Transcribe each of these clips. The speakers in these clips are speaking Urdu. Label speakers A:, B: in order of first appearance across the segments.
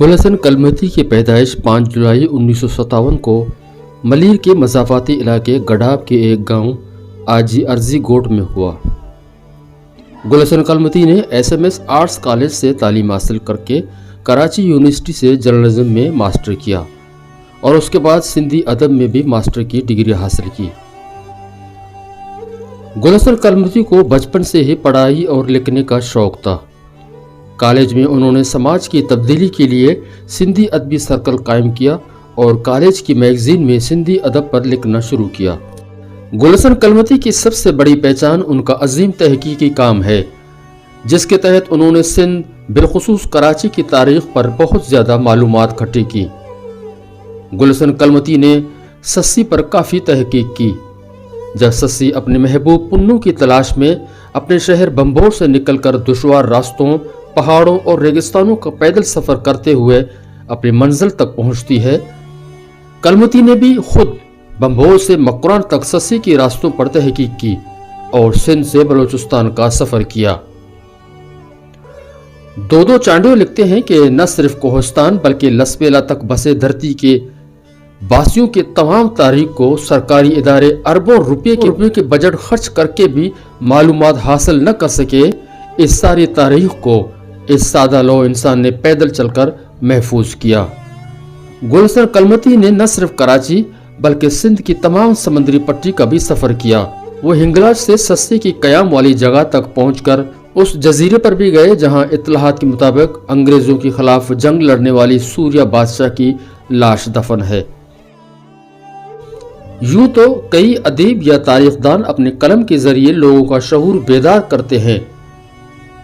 A: گل حسن کلمتی کی پیدائش 5 جولائی 1957 کو ملیر کے مسافاتی علاقے گڈھاب کے ایک گاؤں آجی ارزی گوٹ میں ہوا۔ گل حسن کلمتی نے SMS آرٹس کالج سے تعلیم حاصل کر کے کراچی یونیورسٹی سے جرنلزم میں ماسٹر کیا اور اس کے بعد سندھی ادب میں بھی ماسٹر کی ڈگری حاصل کی۔ گل حسن کلمتی کو بچپن سے ہی پڑھائی اور لکھنے کا شوق تھا۔ کالج میں انہوں نے سماج کی تبدیلی کے لیے سندھی ادبی سرکل قائم کیا اور کالج کی میگزین میں سندھی ادب پر لکھنا شروع کیا۔ گل حسن کلمتی کی سب سے بڑی پہچان ان کا عظیم تحقیقی کام ہے، جس کے تحت انہوں نے سندھ بالخصوص کراچی کی تاریخ پر بہت زیادہ معلومات اکٹھی کی۔ گل حسن کلمتی نے سسی پر کافی تحقیق کی۔ جب سسی اپنے محبوب پنو کی تلاش میں اپنے شہر بمبور سے نکل کر دشوار راستوں، پہاڑوں اور ریگستانوں کا پیدل سفر کرتے ہوئے اپنی منزل تک پہنچتی ہے، کلمتی نے بھی خود بمبور سے مکران تک سسی کے راستوں پر تحقیق کی اور سندھ سے بلوچستان کا سفر کیا۔ دو چانڈیو لکھتے ہیں کہ نہ صرف کوہستان بلکہ لسپیلا تک بسے دھرتی کے باسیوں کے تمام تاریخ کو سرکاری ادارے اربوں روپے کے بجٹ خرچ کر کے بھی معلومات حاصل نہ کر سکے، اس ساری تاریخ کو اس سادہ لو انسان نے پیدل چل کر محفوظ کیا۔ گل حسن کلمتی نے نہ صرف کراچی بلکہ سندھ کی تمام سمندری پٹی کا بھی سفر کیا۔ وہ ہنگلاج سے سسی کی قیام والی جگہ تک پہنچ کر اس جزیرے پر بھی گئے جہاں اطلاعات کے مطابق انگریزوں کے خلاف جنگ لڑنے والی سوریا بادشاہ کی لاش دفن ہے۔ یوں تو کئی ادیب یا تاریخ دان اپنے قلم کے ذریعے لوگوں کا شعور بیدار کرتے ہیں،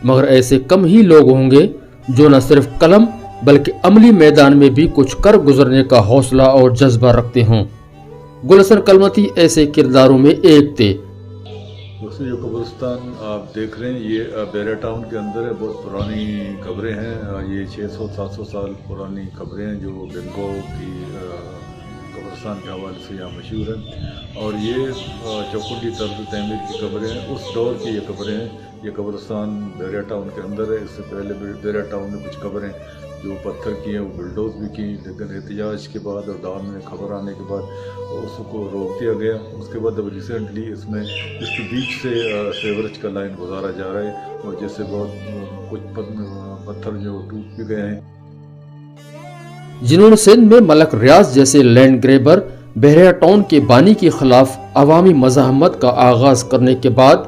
A: مگر ایسے کم ہی لوگ ہوں گے جو نہ صرف قلم بلکہ عملی میدان میں بھی کچھ کر گزرنے کا حوصلہ اور جذبہ رکھتے ہوں۔ گل حسن کلمتی ایسے کرداروں میں ایک تھے۔
B: دوستو، جو قبرستان آپ دیکھ رہے ہیں یہ بیرا ٹاؤن کے اندر ہے۔ بہت پرانی قبریں ہیں، یہ 600-700 سال پرانی قبریں ہیں جو بنگو کی قبرستان کے حوالے سے یہاں مشہور ہیں، اور یہ چوکھٹی طرز تعمیر کی قبریں ہیں، اس دور کی یہ قبریں ہیں۔ یہ قبرستان بیرا ٹاؤن کے اندر ہے۔ اس سے پہلے بیرا ٹاؤن میں کچھ قبریں جو پتھر کی ہیں وہ بلڈوز بھی کی، لیکن احتجاج کے بعد اور دعوت میں خبر آنے کے بعد اس کو روک دیا گیا۔ اس کے بعد اب ریسنٹلی اس میں اس کے بیچ سے سیوریج کا لائن گزارا جا رہا ہے، اور جس سے بہت کچھ پتھر جو ٹوٹ بھی گئے ہیں۔
A: جنہوں نے سندھ میں ملک ریاض جیسے لینڈ گریبر بحیرہ ٹاؤن کے بانی کے خلاف عوامی مزاحمت کا آغاز کرنے کے بعد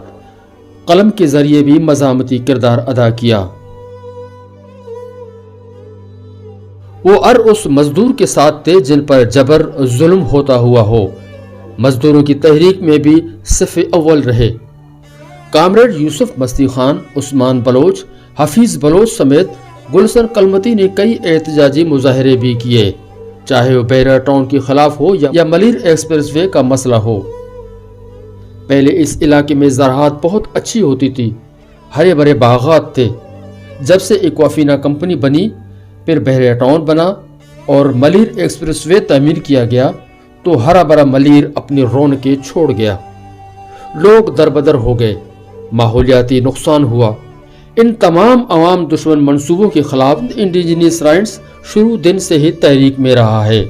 A: قلم کے ذریعے بھی مزاحمتی کردار ادا کیا۔ وہ اس مزدور کے ساتھ تھے جن پر جبر ظلم ہوتا ہوا ہو، مزدوروں کی تحریک میں بھی صف اول رہے۔ کامریڈ یوسف مستی خان، عثمان بلوچ، حفیظ بلوچ سمیت گل حسن کلمتی نے کئی احتجاجی مظاہرے بھی کیے، چاہے وہ بیرا ٹاؤن کے خلاف ہو یا ملیر ایکسپریس وے کا مسئلہ ہو۔ پہلے اس علاقے میں زراعت بہت اچھی ہوتی تھی، ہرے بھرے باغات تھے۔ جب سے ایکوافینا کمپنی بنی، پھر بحیرہ ٹاؤن بنا اور ملیر ایکسپریس وے تعمیر کیا گیا تو ہرا بھرا ملیر اپنی رونقیں چھوڑ گیا، لوگ دربدر ہو گئے، ماحولیاتی نقصان ہوا۔ ان تمام عوام دشمن منصوبوں کے خلاف انڈیجینس رائٹس شروع دن سے ہی تحریک میں رہا ہے۔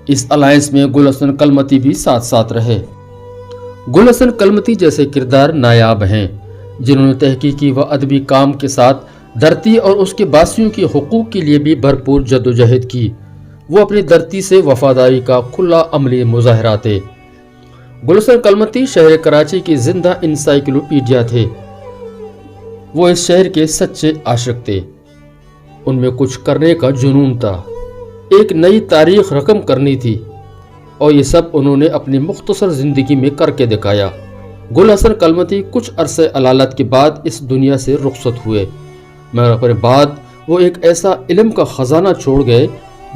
A: اس الائنس میں گل حسن کلمتی بھی ساتھ ساتھ رہے۔ گل حسن کلمتی جیسے کردار نایاب ہیں جنہوں نے تحقیقی و ادبی کام کے ساتھ دھرتی اور اس کے باسیوں کے حقوق کے لیے بھی بھرپور جدوجہد کی۔ وہ اپنی دھرتی سے وفاداری کا کھلا عملی مظاہرہ تھے۔ گل حسن کلمتی شہر کراچی کی زندہ انسائیکلوپیڈیا تھے۔ وہ اس شہر کے سچے عاشق تھے۔ ان میں کچھ کرنے کا جنون تھا، ایک نئی تاریخ رقم کرنی تھی، اور یہ سب انہوں نے اپنی مختصر زندگی میں کر کے دکھایا۔ گل حسن کلمتی کچھ عرصے علالت کے بعد اس دنیا سے رخصت ہوئے، مگر اپنے بعد وہ ایک ایسا علم کا خزانہ چھوڑ گئے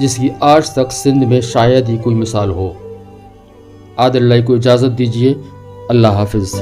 A: جس کی آج تک سندھ میں شاید ہی کوئی مثال ہو۔ عادل اللہ کو اجازت دیجیے۔ اللہ حافظ۔